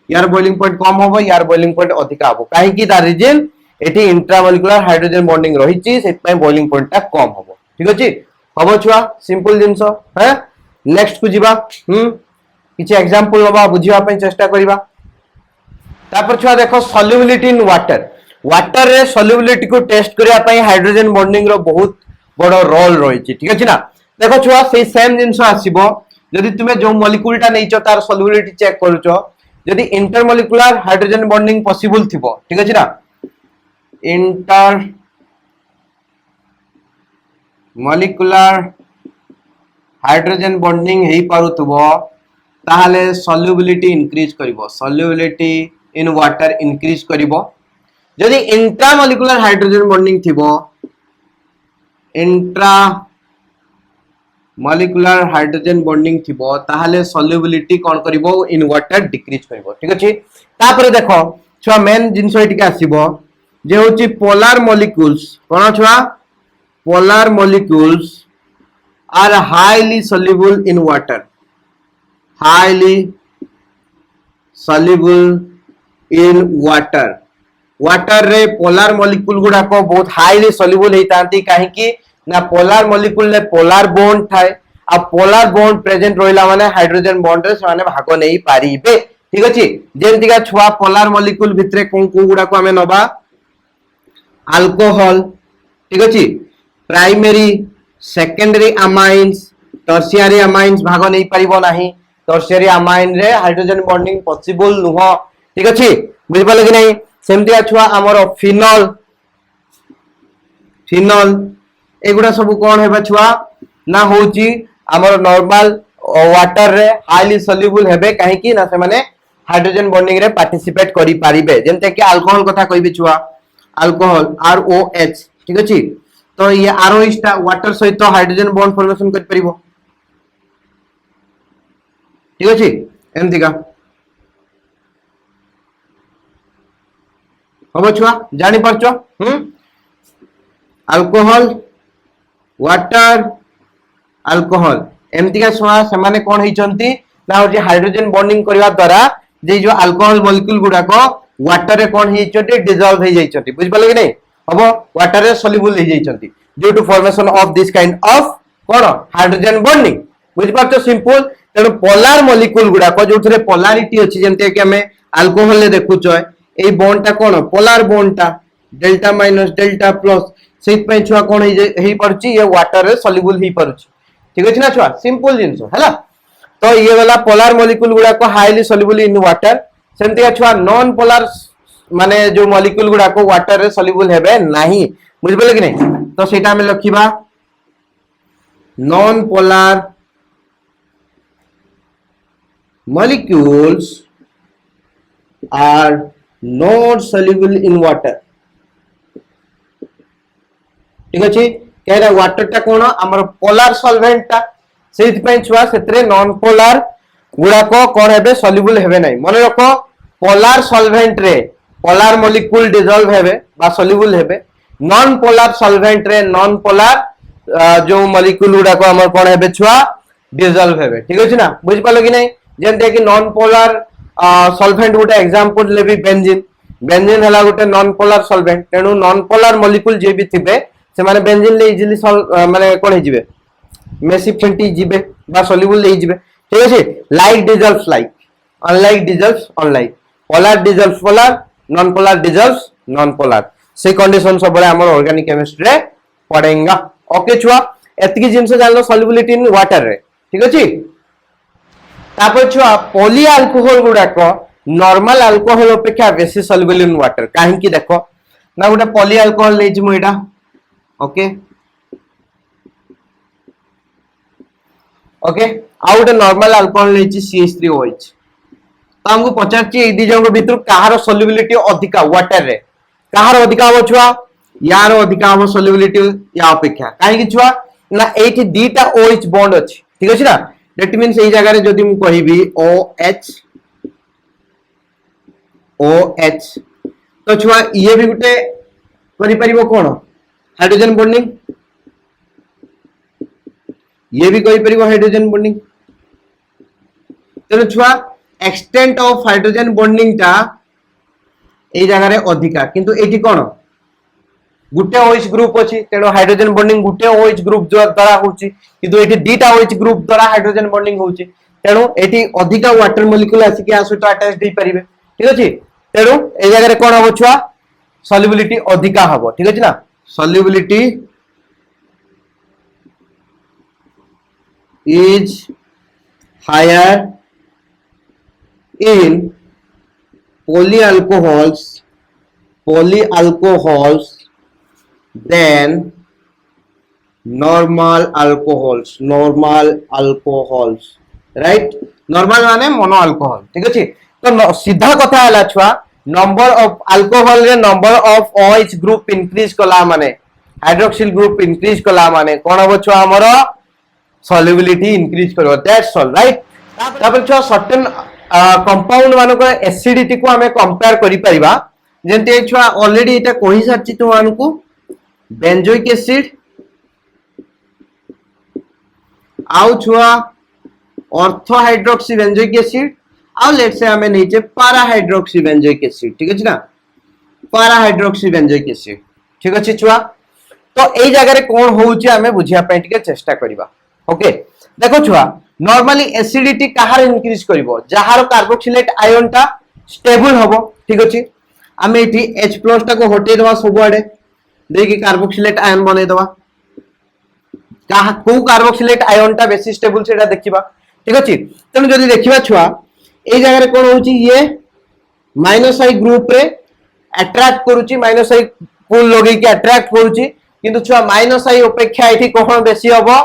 यार बॉइलिंग पॉइंट कम होबो यार बॉइलिंग पॉइंट अधिका होबो काहे कि दा रीजन एटी इंट्रामोलिकुलर हाइड्रोजन बॉन्डिंग रहिछि सेत पय बॉइलिंग पॉइंट ता कम होबो ठीक अछि हबो छुआ सिंपल जिंसो है नेक्स्ट को जीवा किछि एग्जांपल लबा बुझिया पय चेष्टा करिबा तापर छुआ देखो सॉल्युबिलिटी इन वाटर वाटर रे सॉल्युबिलिटी को टेस्ट करिया पय हाइड्रोजन बॉन्डिंग रो बहुत बड़ रोल रहिछि ठीक अछि ना देखो छुआ सेही सेम जिंसो आसीबो जदि तुमे जो मॉलिक्यूल टा नैचो तार सॉल्युबिलिटी चेक करूचो जदि इंटरमोलिकुलर हाइड्रोजन बॉन्डिंग पॉसिबल थिबो ठीक अछि ना इंटर मॉलिक्यूलर हाइड्रोजन बॉन्डिंग हेई पारुथबो ताहाले सॉल्युबिलिटी इंक्रीज करिवो सॉल्युबिलिटी इन वाटर इंक्रीज करिवो जदि इंट्रामोलिकुलर हाइड्रोजन बॉन्डिंग थिबो इंट्रा मॉलिक्यूलर हाइड्रोजन बॉन्डिंग थिबो ताहाले सॉल्युबिलिटी कोन करिवो इन वाटर डिक्रीज करिवो ठीक अछि तापर देखो छुआ मेन जिंसो एटिके आसीबो जे होची पोलर मॉलिक्यूल्स कोन छुआ polar molecules are highly soluble in water highly soluble in water water रे पोलर मॉलिक्यूल गुडा को बहुत हाईली soluble हेतांती काहे कि ना पोलर मॉलिक्यूल ले पोलर बॉन्ड थाए आ पोलर बॉन्ड प्रेजेंट रहिला माने हाइड्रोजन बॉन्ड रे माने भाग नै पारिबे ठीक अछि जेंति का छुआ पोलर मॉलिक्यूल भितरे कोन को गुडा को हमें नबा अल्कोहल ठीक अछि primary secondary amines tertiary amines भाग नै परिबो नाही टर्शियरी अमाइन रे हाइड्रोजन बॉन्डिंग पॉसिबल नुह ठीक अछि बुझि पाले कि नै सेमति अछुआ हमर फिनोल फिनोल एगुडा सब कोन हेबा छुआ ना होची हमर नॉर्मल वाटर रे हाईली सॉल्युबल हेबे काहे कि ना से माने हाइड्रोजन बॉन्डिंग रे पार्टिसिपेट करि पारिबे जेंते कि अल्कोहल कथा कहबी छुआ अल्कोहल ROH ठीक अछि तो ये ROH टा वाटर सहित हाइड्रोजन बॉन्ड फॉर्मेशन कर परिबो ठीक अछि एमति का हबो छुआ जानि परछो अल्कोहल वाटर अल्कोहल एमति का छुआ से माने कोन हिचंती ना हो जे हाइड्रोजन बॉन्डिंग करबा द्वारा जे जो अल्कोहल मॉलिक्यूल गुडा को वाटर रे कोन हिचंती डिसॉल्व हो जाइछंती बुझ पाले कि नै हबो वाटर रे सॉल्युबल हो जाइछंती due to formation of this kind of कोन हाइड्रोजन बॉन्डिंग बुझ पाछो सिंपल तेनो पोलर मॉलिक्यूल गुडा को जोथरे पोलैरिटी अछि जेंते कि हमें अल्कोहल ले देखुचो ए बॉन्ड टा कोन पोलर बॉन्ड टा डेल्टा माइनस डेल्टा प्लस सेत पय छुआ कोन हेई परछि ये वाटर रे सॉल्युबल हेई परछि ठीक अछि ना छुआ सिंपल जिंसो हैला तो ये वाला पोलर मॉलिक्यूल गुडा को हाईली सॉल्युबल इन वाटर सेंते छुआ नॉन पोलर माने जो मॉलिक्यूल गुडा को वाटर रे सॉल्युबल हेबे नाही बुझ पले कि नै तो सेटा हमें लखिबा non polar molecules are not soluble in water ठीक अछि केरा वाटर टा कोन हमर पोलर सॉल्वेंट टा सेति पय छुआ सेतरे नॉन पोलर गुडा को कोन हेबे सॉल्युबल हेबे नै मने रखो पोलर सॉल्वेंट रे पोलर मॉलिक्यूल डिसॉल्व हेबे बा सॉल्युबल हेबे नॉन पोलर सॉल्वेंट रे नॉन पोलर जो मॉलिक्यूल गुडा को हमर कोन हेबे छुआ डिसॉल्व हेबे ठीक अछि ना बुझ पालो कि नै जेंते कि नॉन पोलर सॉल्वेंट गोटे एग्जांपल लेबी बेंजीन बेंजीन हला गोटे नॉन पोलर सॉल्वेंट तेनु नॉन पोलर मॉलिक्यूल जे भी थिबे से माने बेंजीन ले इजीली माने कोन हे जिवे मेसी फेंटी जिवे बा सॉल्युबल ले जिवे ठीक अछि like dissolves like unlike dissolves unlike polar dissolves polar non polar dissolves non polar से कंडीशन सब बड़े हमर ऑर्गेनिक केमिस्ट्री रे पढेंगा ओके छुआ एतकी जिंस जानलो सॉल्युबिलिटी इन वाटर रे ठीक अछि तापर छुआ पॉली अल्कोहल गुडा को नॉर्मल अल्कोहल अपेक्षा बेसी सॉल्युबल इन वाटर काहे कि देखो ना गोटे पॉली अल्कोहल ले जिमु एटा ओके ओके आ गोटे नॉर्मल अल्कोहल ले छि CH3OH तो हमको पचारछि ए दी जंग भीतर कहार सॉल्युबिलिटी अधिका वाटर रे कहार अधिका हो छुआ यार अधिका हो सॉल्युबिलिटी या अपेक्षा काहे कि छुआ ना एठी दीटा OH बॉन्ड अछि ठीक अछि ना दैट मींस एई जगह रे जदी मु कहिबी OH तो छुआ ये भी गुटे करि परिबो कोन हाइड्रोजन बॉन्डिंग, ये भी करि परिबो हाइड्रोजन बॉन्डिंग। तेणु छुआ एक्सटेंट ऑफ हाइड्रोजन बॉन्डिंग टा एई जगह रे अधिका, किंतु एठी कोन गुटे OH ग्रुप अछि, तेणु हाइड्रोजन बॉन्डिंग गुटे OH ग्रुप द्वारा होछि, किंतु एठी दुटा OH ग्रुप द्वारा हाइड्रोजन बॉन्डिंग होछि, तेणु एठी अधिका वाटर मॉलिक्यूल आसी कि आसुतो अटैच दे परिबे। ठीक अछि, तेणु ए जगह रे कोन हबो छुआ सॉल्युबिलिटी अधिका हबो। ठीक अछि ना, solubility is higher in polyalcohols than normal alcohols, right? normal माने मोनो अल्कोहल। ठीक अछि, तो सीधा कथा हला छुआ नंबर ऑफ अल्कोहल रे number of OH group increase कला माने हाइड्रोक्सिल ग्रुप इंक्रीज कला माने कोन हबो छुआ हमरो सॉल्युबिलिटी इंक्रीज करबो, दैट्स ऑल, राइट। तापर छुआ सर्टेन कंपाउंड मानको एसिडिटी को हमें कंपेयर करि परिबा, जेंते छुआ ऑलरेडी एटा कहि सारछि तो मानको बेंजोइक एसिड आउ छुआ ऑर्थो हाइड्रोक्सी बेंजोइक एसिड आउ लेट्स से हमें नीचे पारा हाइड्रोक्सी बेंजोइक एसिड। ठीक अछि ना, पारा हाइड्रोक्सी बेंजोइक एसिड। ठीक अछि छुआ, तो एई जगह रे कोन होउछि हमें बुझिया पे टिके चेष्टा करिबा। ओके, देखो छुआ नॉर्मली एसिडिटी कहार इंक्रीज करिवो जहार कार्बोक्सिलेट आयन टा स्टेबल हबो। ठीक अछि, हमें एठी H+ टा को हटे दवा सब आडे देखि कार्बोक्सिलेट आयन बनै दवा, कहा को कार्बोक्सिलेट आयन टा बेसी स्टेबल सेटा देखिबा। ठीक अछि, तने जदी देखिबा छुआ ए जगह रे कोन होउछि ये -I ग्रुप रे अट्रैक्ट करूछि, -I पुल लगे कि अट्रैक्ट करूछि, किंतु छुआ -I अपेक्षा एठी कोन बेसी हबो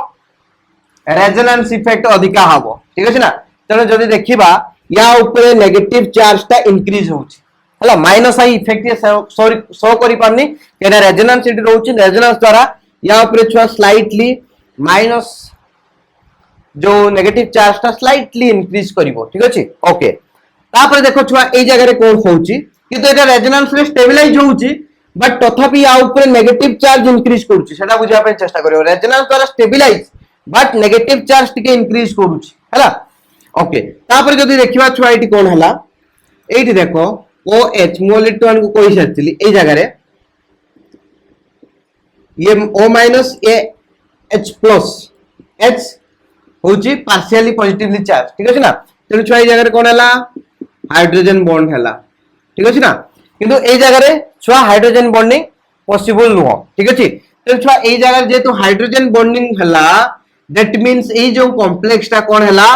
रेजोनेंस इफेक्ट अधिका हबो। ठीक अछि ना, तने जदी देखिबा या ऊपर नेगेटिव चार्ज ता इंक्रीज होउछि हला -I इफेक्ट ये शो करि पारनी केना रेजोनेंस इट रहउछि, रेजोनेंस द्वारा या ऊपर छुआ स्लाइटली माइनस जो नेगेटिव चार्ज ता स्लाइटली इंक्रीज करिवो। ठीक अछि, ओके। तापर देखो छुआ ए जगह रे कोन होउछि कि तो एटा रेजोनेंस रे स्टेबलाइज होउछि, बट तथापि या ऊपर नेगेटिव चार्ज इंक्रीज करूछि, सेटा बुझिया पे चेष्टा करियो। रेजोनेंस द्वारा स्टेबलाइज बट नेगेटिव चार्ज टिके इंक्रीज करूछि हला, ओके। तापर जदी देखिबा छुआ एटी कोन हला, एटी देखो OH मोलिट वन को कोइ सथिली ए जगह रे ये O- ए H+ H होउछि पार्शियली पॉजिटिवली चार्ज। ठीक अछि ना, तेनु छुआ ए जगह रे कोन हला हाइड्रोजन बॉन्ड हला। ठीक अछि ना, किंतु ए जगह रे छुआ हाइड्रोजन बॉन्डिंग पॉसिबल नुहो। ठीक अछि, तेनु छुआ ए जगह रे जेतु हाइड्रोजन बॉन्डिंग हला दैट मींस ए जो कॉम्प्लेक्स टा कोन हला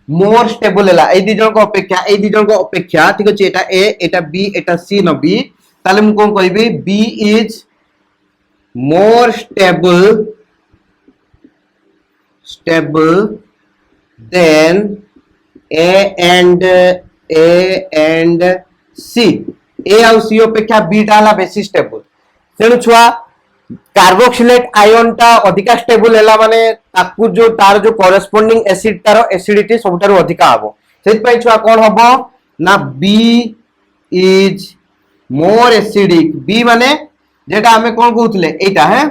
मोर स्टेबल हला ए दी जन को अपेक्षा। ठीक अछि, एटा A Etah B Etah C न B, ताले मु कोन कहबी B is more stable than A and C। A आउ C अपेक्षा B टा हला बेसी स्टेबल, तेनु छुआ कार्बोक्सिलेट आयन टा अधिका स्टेबल हला माने ताकू जो तार जो कॉरेस्पोंडिंग एसिड तार एसिडिटी सबटारो अधिका हबो। सेति पई छुआ कोन हबो ना B is more acidic. B माने जेटा हमें कोन कहउतले एटा है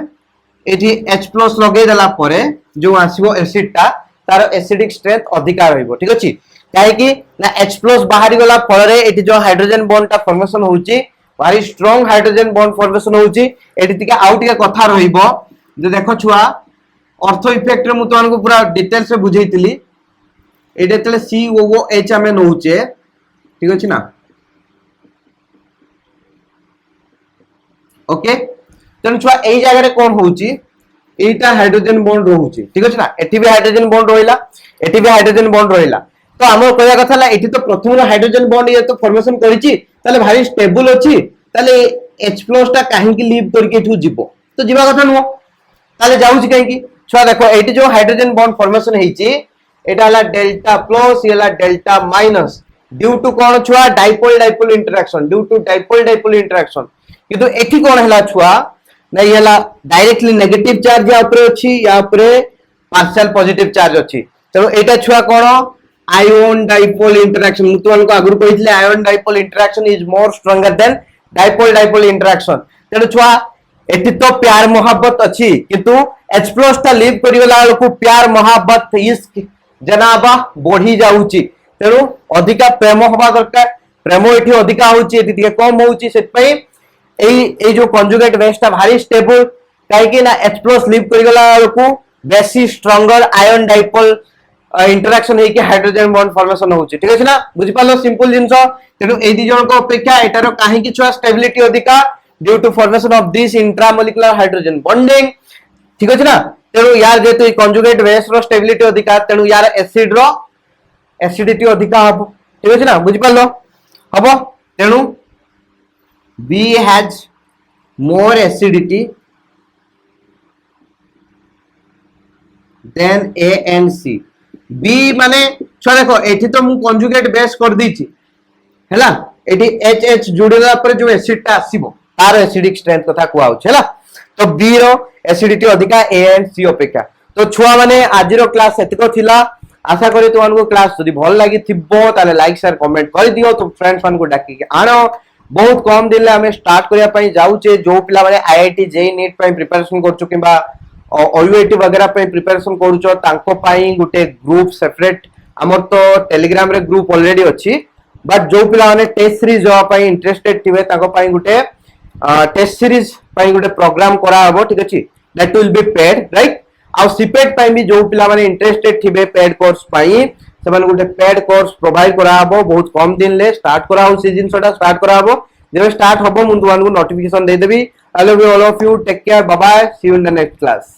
एठी H+ लगे देला परे जो आसीबो एसिड टा तार एसिडिक स्ट्रेंथ अधिका रहइबो। ठीक अछि, काहे कि ना H+ बाहरी गला फल रे एठी जो हाइड्रोजन बॉन्ड टा फॉर्मेशन होउची भारी स्ट्रांग हाइड्रोजन बॉन्ड फॉर्मेशन होउची। एठी तिके आउट के कथा रहिबो जे देखो छुआ ऑर्थो इफेक्ट रे मु तोन को पूरा डिटेल से बुझेइतिली एटे तले COOH हमें नउचे। ठीक अछि ना, ओके। तन छुआ एई जगह रे कोन होउची एटा हाइड्रोजन बॉन्ड रहउची। ठीक अछि ना, एठी भी हाइड्रोजन बॉन्ड रहिला, एठी भी हाइड्रोजन बॉन्ड रहिला, तो हमर कहया कथा ला एठी तो प्रथम हाइड्रोजन बॉन्ड ये तो फॉर्मेशन करिची ताले भारी स्टेबल अछि, ताले H+ टा काहे कि लीव करके एठू जिवो तो जिवा कथा नुओ, ताले जाउची काहे कि छुआ देखो एठी जो हाइड्रोजन बॉन्ड फॉर्मेशन हेची एटा हला Δ+, ये हला Δ-, ड्यू टू कोन छुआ dipole dipole interaction, due to dipole dipole interaction. किंतु एठी कोन हला छुआ ना ये हला डायरेक्टली नेगेटिव चार्ज या ऊपर अछि या ऊपर पार्शियल पॉजिटिव चार्ज अछि, तेणु एटा छुआ कोन आयन डाइपोल इंटरेक्शन मु तुमन को आगु कहितले ion dipole interaction is more stronger than dipole dipole interaction तेणु छुआ एति तो प्यार मोहब्बत अछि किंतु H+ ता लीव करिगला को प्यार मोहब्बत इश्क जनाबा बढ़ी जाउची तेणु अधिका प्रेम होबा दरकार प्रेम एठी अधिका होउची एठी ଟିକେ कम होउची सेत पई एई जो कंजुगेट बेस ता भारी स्टेबल काहे कि ना H+ लीव करिगला को बेसी स्ट्रांगर आयन डाइपोल इंटरेक्शन है कि हाइड्रोजन बॉन्ड फॉर्मेशन होउची ठीक अछि ना बुझि पालो सिंपल जिंसो तेनु ए दी जण को अपेक्षा एटारो काहे कि छुआ स्टेबिलिटी अधिका due to formation of this intramolecular hydrogen bonding ठीक अछि ना तेनु यार जेतु ई कंजुगेट बेस रो स्टेबिलिटी अधिका तेनु यार एसिड रो एसिडिटी अधिका हबो ठीक अछि ना बुझि पालो हबो तेनु B has more acidity than A and C B माने छ देखो एठी तो मु कंजुगेट बेस कर दीची हैला एठी HH जुड़ला पर जो एसिड ता आसीबो तार एसिडिक स्ट्रेंथ कथा को आउछ हैला तो B रो एसिडिटी अधिका A and C अपेक्षा तो छुआ माने आज रो क्लास एतको थिला आशा करी तुमन को क्लास जदी भल लागि थिबो ताले लाइक शेयर कमेंट कर दियो तो फ्रेंड्स मान को डाकी के आनो बहुत कम दिन ले हमें स्टार्ट करिया पई जाउचे जो पिला माने आईआईटी जेई नीट पई प्रिपरेशन करछु किबा ओयूएटी वगैरह पे प्रिपरेशन करूछो तांको पाई गुटे ग्रुप सेपरेट हमर तो टेलीग्राम रे ग्रुप ऑलरेडी अछि बट जो पिला माने टेस्ट सीरीज जो पाई इंटरेस्टेड थिबे तांको पाई गुटे टेस्ट सीरीज पाई गुटे प्रोग्राम करा हबो ठीक अछि that will be paid right आ सीपेट पाई भी जो पिला माने इंटरेस्टेड थिबे पेड कोर्स पाई सेमान गुटे पेड कोर्स प्रोवाइड करा हबो बहुत कम दिन ले स्टार्ट करा हो सीजन सोटा स्टार्ट करा हबो जेबे स्टार्ट हबो मु तुमन को नोटिफिकेशन दे देबी I love you all of you take care bye bye see you in the next class